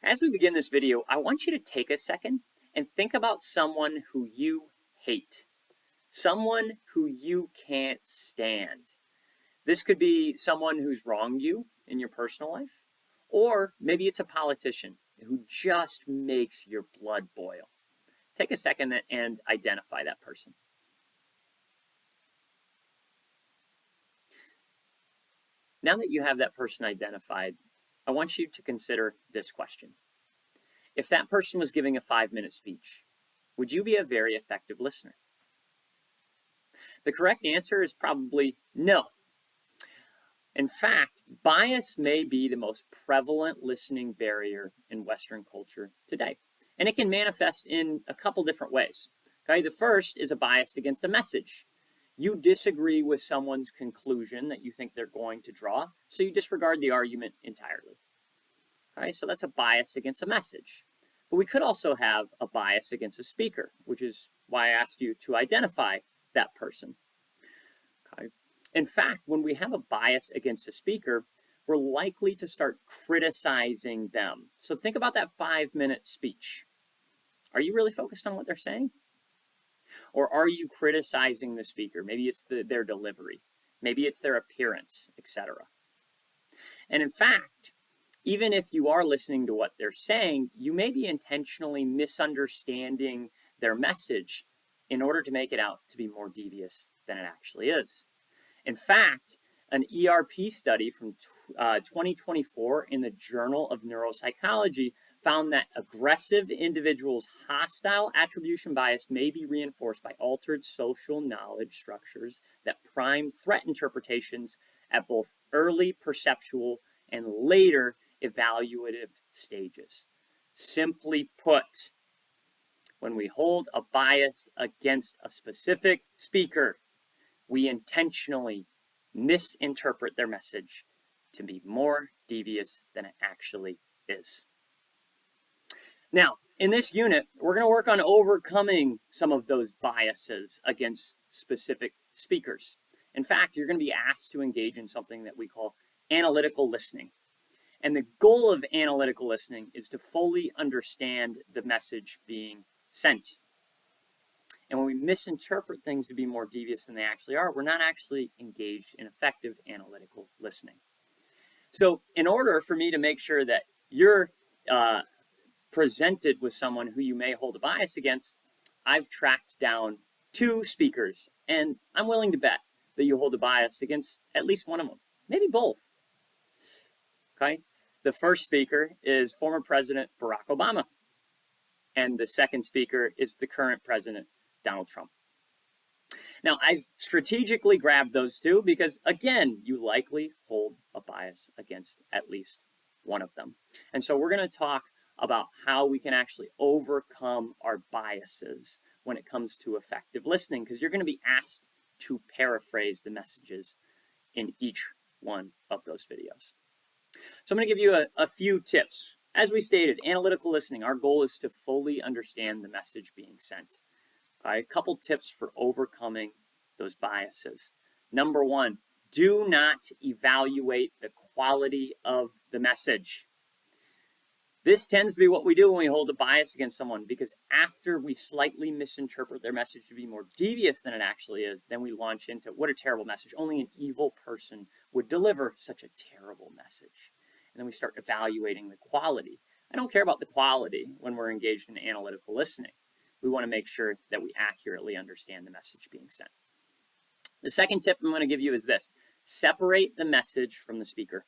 As we begin this video, I want you to take a second and think about someone who you hate, someone who you can't stand. This could be someone who's wronged you in your personal life, or maybe it's a politician who just makes your blood boil. Take a second and identify that person. Now that you have that person identified, I want you to consider this question. If that person was giving a 5-minute speech, would you be a very effective listener? The correct answer is probably no. In fact, bias may be the most prevalent listening barrier in Western culture today. And it can manifest in a couple different ways. Okay, the first is a bias against a message. You disagree with someone's conclusion that you think they're going to draw, so you disregard the argument entirely. Okay, so that's a bias against a message. But we could also have a bias against a speaker, which is why I asked you to identify that person. Okay. In fact, when we have a bias against a speaker, we're likely to start criticizing them. So think about that 5-minute speech. Are you really focused on what they're saying? Or are you criticizing the speaker? Maybe it's their delivery. Maybe it's their appearance, etc. And in fact, even if you are listening to what they're saying, you may be intentionally misunderstanding their message in order to make it out to be more devious than it actually is. In fact, an ERP study from 2024 in the Journal of Neuropsychology found that aggressive individuals' hostile attribution bias may be reinforced by altered social knowledge structures that prime threat interpretations at both early perceptual and later evaluative stages. Simply put, when we hold a bias against a specific speaker, we intentionally misinterpret their message to be more devious than it actually is. Now, in this unit, we're going to work on overcoming some of those biases against specific speakers. In fact, you're going to be asked to engage in something that we call analytical listening. And the goal of analytical listening is to fully understand the message being sent. And when we misinterpret things to be more devious than they actually are, we're not actually engaged in effective analytical listening. So in order for me to make sure that you're presented with someone who you may hold a bias against, I've tracked down 2 speakers, and I'm willing to bet that you hold a bias against at least one of them, maybe both. Okay? The first speaker is former President Barack Obama, and the second speaker is the current president, Donald Trump. Now, I've strategically grabbed those 2 because, again, you likely hold a bias against at least one of them. And so we're going to talk about how we can actually overcome our biases when it comes to effective listening, because you're going to be asked to paraphrase the messages in each one of those videos. So I'm going to give you a few tips. As we stated, analytical listening, our goal is to fully understand the message being sent. A couple tips for overcoming those biases. Number 1, do not evaluate the quality of the message. This tends to be what we do when we hold a bias against someone, because after we slightly misinterpret their message to be more devious than it actually is, then we launch into, what a terrible message. Only an evil person would deliver such a terrible message. And then we start evaluating the quality. I don't care about the quality when we're engaged in analytical listening. We want to make sure that we accurately understand the message being sent. The second tip I'm going to give you is this. Separate the message from the speaker.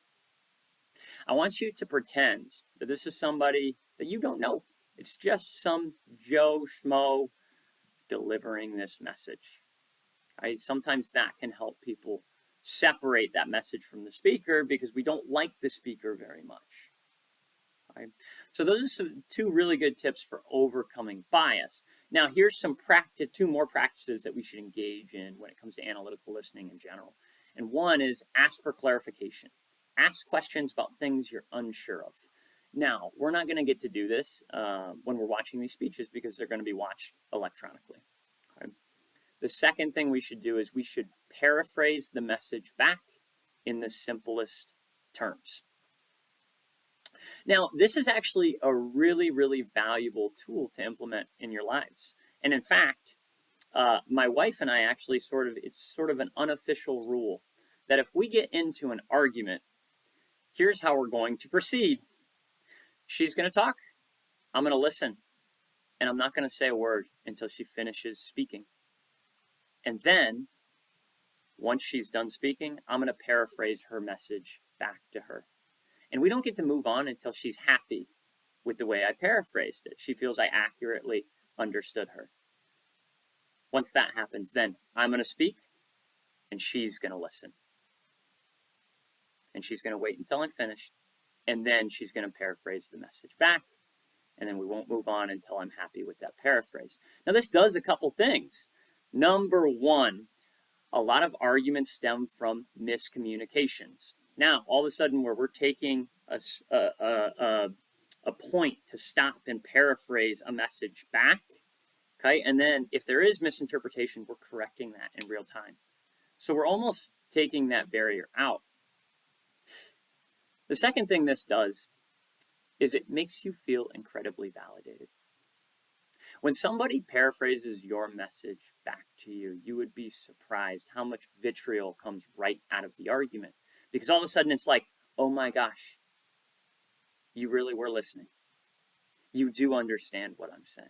I want you to pretend that this is somebody that you don't know. It's just some Joe Schmo delivering this message. Right? Sometimes that can help people separate that message from the speaker because we don't like the speaker very much. Right? So those are 2 really good tips for overcoming bias. Now here's 2 more practices that we should engage in when it comes to analytical listening in general. And one is ask for clarification. Ask questions about things you're unsure of. Now, we're not going to get to do this when we're watching these speeches because they're going to be watched electronically. Okay? The second thing we should do is we should paraphrase the message back in the simplest terms. Now, this is actually a really, really valuable tool to implement in your lives. And in fact, my wife and I actually it's sort of an unofficial rule that if we get into an argument, here's how we're going to proceed. She's going to talk, I'm going to listen, and I'm not going to say a word until she finishes speaking. And then, once she's done speaking, I'm going to paraphrase her message back to her. And we don't get to move on until she's happy with the way I paraphrased it. She feels I accurately understood her. Once that happens, then I'm going to speak, and she's going to listen. And she's going to wait until I'm finished, and then she's going to paraphrase the message back, and then we won't move on until I'm happy with that paraphrase. Now, this does a couple things. Number one, a lot of arguments stem from miscommunications. Now, all of a sudden, where we're taking a point to stop and paraphrase a message back, okay, and then if there is misinterpretation, we're correcting that in real time. So we're almost taking that barrier out. The second thing this does is it makes you feel incredibly validated. When somebody paraphrases your message back to you, you would be surprised how much vitriol comes right out of the argument. Because all of a sudden it's like, oh my gosh, you really were listening. You do understand what I'm saying.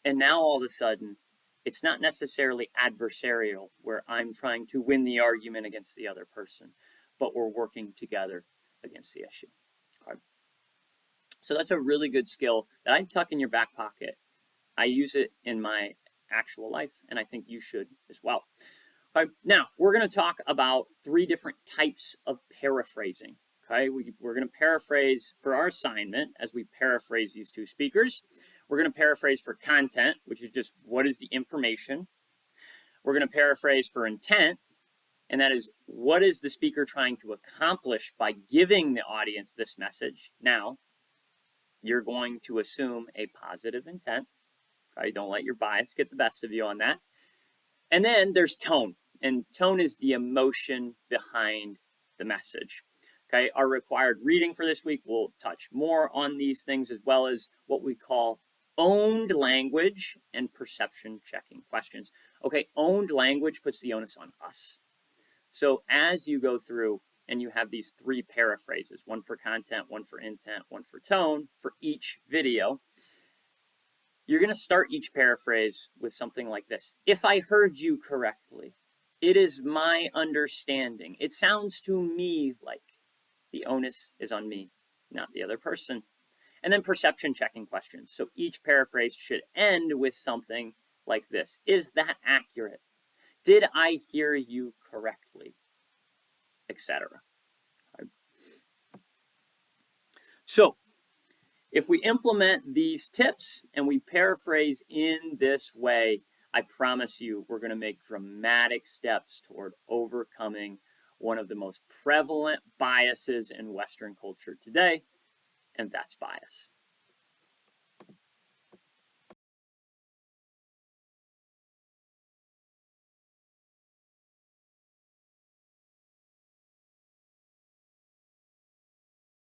And now all of a sudden, it's not necessarily adversarial where I'm trying to win the argument against the other person, but we're working together against the issue. Okay. So that's a really good skill that I'd tuck in your back pocket. I use it in my actual life, and I think you should as well. Okay. Now, we're going to talk about 3 different types of paraphrasing. Okay, we're going to paraphrase for our assignment as we paraphrase these 2 speakers. We're going to paraphrase for content, which is just what is the information. We're going to paraphrase for intent, and that is what is the speaker trying to accomplish by giving the audience this message. Now, you're going to assume a positive intent. Okay, don't let your bias get the best of you on that. And then there's tone, and tone is the emotion behind the message. Okay, our required reading for this week will touch more on these things, as well as what we call owned language and perception checking questions. Okay, owned language puts the onus on us. So as you go through and you have these 3 paraphrases, one for content, one for intent, one for tone, for each video, you're going to start each paraphrase with something like this. If I heard you correctly, it is my understanding. It sounds to me like. The onus is on me, not the other person. And then perception checking questions. So each paraphrase should end with something like this. Is that accurate? Did I hear you correctly? Etc. Okay. So if we implement these tips and we paraphrase in this way, I promise you we're going to make dramatic steps toward overcoming one of the most prevalent biases in Western culture today, and that's bias.